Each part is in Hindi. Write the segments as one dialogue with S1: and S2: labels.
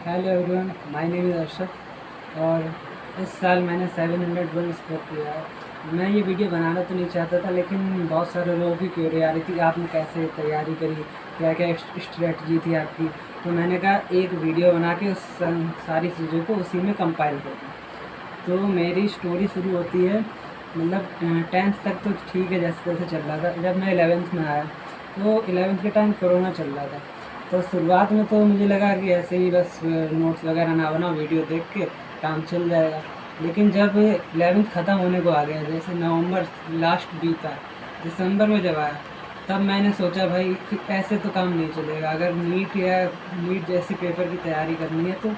S1: Hello everyone, my name is Arshad और इस साल मैंने 701 स्कोर किया है। मैं ये वीडियो बनाना तो नहीं चाहता था, लेकिन बहुत सारे लोगों की क्यूरियोसिटी आपने कैसे तैयारी करी, क्या क्या स्ट्रेटजी थी आपकी, तो मैंने कहा एक वीडियो बना के उस सारी चीज़ों को उसी में कंपाइल कर दूँ। तो मेरी स्टोरी शुरू होती है, मतलब 10th तक तो ठीक है, जैसे तैसे चल रहा था। जब मैं 11th में आया तो 11th के टाइम कोरोना चल रहा था। तो शुरुआत में तो मुझे लगा कि ऐसे ही बस नोट्स वगैरह ना बनाओ, वीडियो देख के काम चल जाएगा। लेकिन जब 11th ख़त्म होने को आ गया, जैसे नवंबर लास्ट बीता, दिसंबर में जब आया, तब मैंने सोचा भाई कि ऐसे तो काम नहीं चलेगा। अगर नीट जैसी पेपर की तैयारी करनी है तो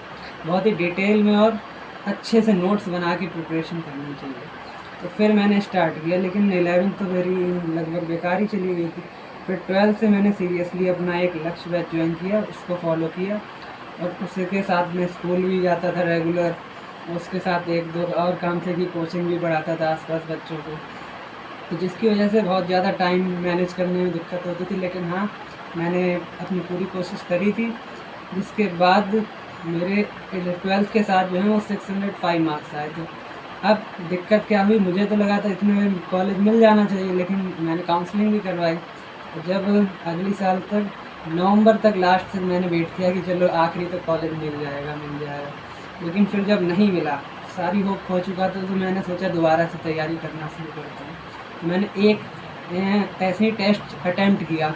S1: बहुत ही डिटेल में और अच्छे से नोट्स बना के प्रिपरेशन करनी चाहिए। तो फिर मैंने स्टार्ट किया, लेकिन 11th तो मेरी लगभग बेकार ही चली गई थी। फिर 12th से मैंने सीरियसली अपना एक लक्ष्य बैच ज्वाइन किया, उसको फॉलो किया और उसके साथ मैं स्कूल भी जाता था रेगुलर। उसके साथ एक दो और काम थे कि कोचिंग भी पढ़ाता था आसपास बच्चों को, तो जिसकी वजह से बहुत ज़्यादा टाइम मैनेज करने में दिक्कत होती थी। लेकिन हाँ, मैंने अपनी पूरी कोशिश करी थी, जिसके बाद मेरे 12th के साथ जो है वो 605 मार्क्स आए थे। अब दिक्कत क्या हुई, मुझे तो लगा था इतने में कॉलेज मिल जाना चाहिए, लेकिन मैंने काउंसलिंग भी करवाई। जब अगली साल तक नवंबर तक लास्ट तक मैंने वेट किया कि चलो आखिरी तक कॉलेज मिल जाएगा, लेकिन फिर जब नहीं मिला, सारी होप खो चुका था, तो मैंने सोचा दोबारा से तैयारी करना शुरू करता हूँ। मैंने एक ऐसे ही टेस्ट अटैम्प्ट किया,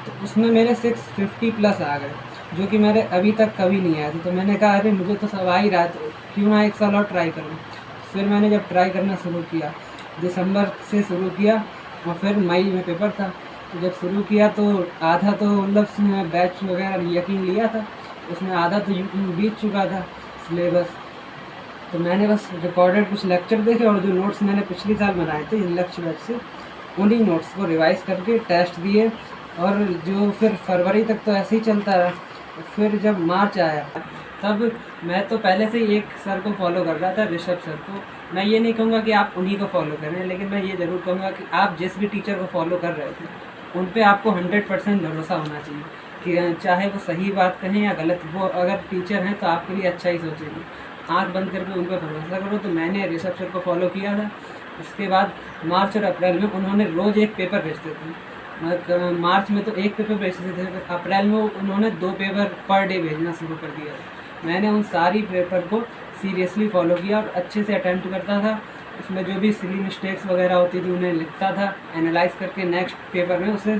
S1: तो उसमें मेरे 650 प्लस आ गए, जो कि मेरे अभी तक कभी नहीं आए थे। तो मैंने कहा अरे मुझे तो सब आ ही रहा है, तो क्यों ना एक साल और ट्राई करूँ। फिर मैंने जब ट्राई करना शुरू किया, दिसंबर से शुरू किया और फिर मई में पेपर था। तो जब शुरू किया तो आधा तो मतलब बैच वगैरह यकीन लिया था, उसमें आधा तो बीत चुका था सिलेबस। तो मैंने बस रिकॉर्डेड कुछ लेक्चर देखे और जो नोट्स मैंने पिछले साल बनाए थे इन लेक्चर बैच से, उन्हीं नोट्स को रिवाइज करके टेस्ट दिए। और जो फिर फरवरी तक तो ऐसे ही चलता रहा। फिर जब मार्च आया, तब मैं तो पहले से ही एक सर को फॉलो कर रहा था, ऋषभ सर को। मैं ये नहीं कहूँगा कि आप उन्हीं को फॉलो करें, लेकिन मैं ये ज़रूर कहूँगा कि आप जिस भी टीचर को फॉलो कर रहे थे, उन पे आपको 100% भरोसा होना चाहिए कि चाहे वो सही बात कहें या गलत, वो अगर टीचर हैं तो आपके लिए अच्छा ही सोचेंगे। आँख बंद करके उन पर भरोसा करो। तो मैंने ऋषभ सर को फॉलो किया था। उसके बाद मार्च और अप्रैल में उन्होंने रोज़ एक पेपर भेजते थे। मार्च में तो एक पेपर भेजते थे, अप्रैल में उन्होंने 2 पेपर पर डे भेजना शुरू कर दिया। मैंने उन सारी पेपर को सीरियसली फॉलो किया और अच्छे से अटैम्प्ट करता था। उसमें जो भी सिली मिस्टेक्स वगैरह होती थी उन्हें लिखता था, एनालाइज करके नेक्स्ट पेपर में उसे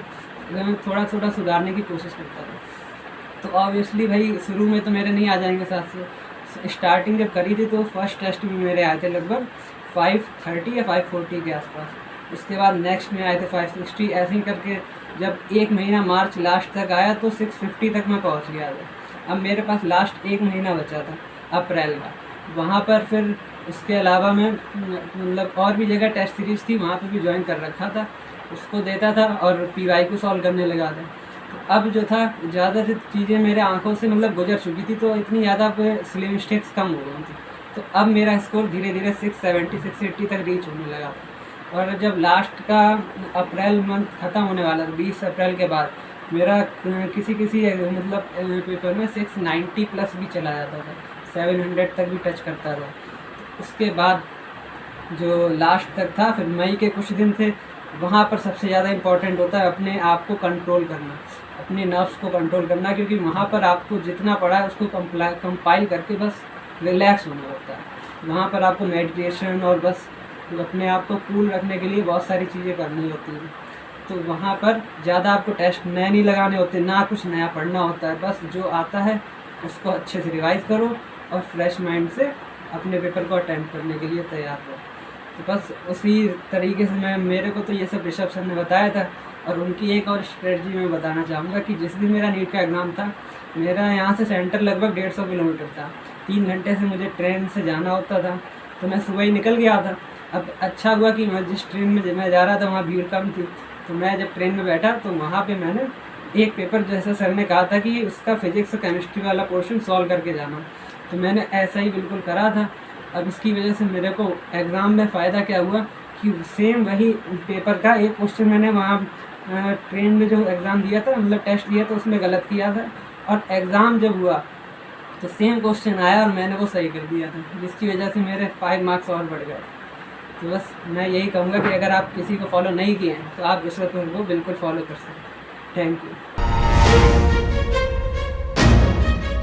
S1: थोड़ा थोड़ा सुधारने की कोशिश करता था। तो ऑब्वियसली भाई शुरू में तो मेरे नहीं आ जाएंगे 700। स्टार्टिंग जब करी थी तो फर्स्ट टेस्ट में मेरे आए थे लगभग 530 या 540 के आसपास। उसके बाद नेक्स्ट में आए थे 560। ऐसे ही करके जब एक महीना मार्च लास्ट तक आया तो 650 तक मैं पहुंच गया था। अब मेरे पास लास्ट एक महीना बचा था अप्रैल का। वहाँ पर फिर उसके अलावा मैं मतलब और भी जगह टेस्ट सीरीज़ थी, वहाँ पर भी ज्वाइन कर रखा था, उसको देता था और पीवाई को सॉल्व करने लगा था। तो अब जो था ज़्यादा चीज़ें मेरे आंखों से मतलब गुजर चुकी थी, तो इतनी ज़्यादा सिली मिस्टेक्स कम हो गई थी। तो अब मेरा स्कोर धीरे धीरे 670 680 तक रीच होने लगा। और जब लास्ट का अप्रैल मंथ ख़त्म होने वाला था, 20 अप्रैल के बाद, मेरा किसी किसी मतलब पेपर में 690 प्लस भी चला जाता था, 700 तक भी टच करता था। उसके बाद जो लास्ट तक था, फिर मई के कुछ दिन थे, वहाँ पर सबसे ज़्यादा इम्पॉर्टेंट होता है अपने आप को कंट्रोल करना, अपने नर्व्स को कंट्रोल करना, क्योंकि वहाँ पर आपको जितना पड़ा है उसको कंपाइल करके बस रिलैक्स होना होता है। वहाँ पर आपको मेडिटेशन और बस अपने आप को कूल रखने के लिए बहुत सारी चीज़ें करनी होती हैं। तो वहाँ पर ज़्यादा आपको टेस्ट नए नहीं लगाने होते, ना कुछ नया पढ़ना होता है, बस जो आता है उसको अच्छे से रिवाइज़ करो और फ्रेश माइंड से अपने पेपर को अटेम्प्ट करने के लिए तैयार हो। तो बस उसी तरीके से मेरे को तो ये सब ऋषभ सर ने बताया था। और उनकी एक और स्ट्रेटजी मैं बताना चाहूँगा कि जिस दिन मेरा नीट का एग्ज़ाम था, मेरा यहाँ से सेंटर लगभग 150 किलोमीटर था, 3 घंटे से मुझे ट्रेन से जाना होता था। तो मैं सुबह ही निकल गया था। अब अच्छा हुआ कि मैं जिस ट्रेन में मैं जा रहा था वहाँ भीड़ कम थी। तो मैं जब ट्रेन में बैठा तो वहाँ पे मैंने एक पेपर, जैसे सर ने कहा था कि उसका फिजिक्स और केमिस्ट्री वाला पोर्शन सॉल्व करके जाना, तो मैंने ऐसा ही बिल्कुल करा था। अब इसकी वजह से मेरे को एग्ज़ाम में फ़ायदा क्या हुआ कि सेम वही पेपर का एक क्वेश्चन मैंने वहाँ ट्रेन में जो एग्ज़ाम दिया था, मतलब टेस्ट दिया था, उसमें गलत किया था। और एग्ज़ाम जब हुआ तो सेम क्वेश्चन आया और मैंने वो सही कर दिया था, जिसकी वजह से मेरे 5 मार्क्स और बढ़ गए। तो बस मैं यही कहूँगा कि अगर आप किसी को फॉलो नहीं किए हैं तो आप विश्वक को बिल्कुल फॉलो कर सकते हैं। Thank you.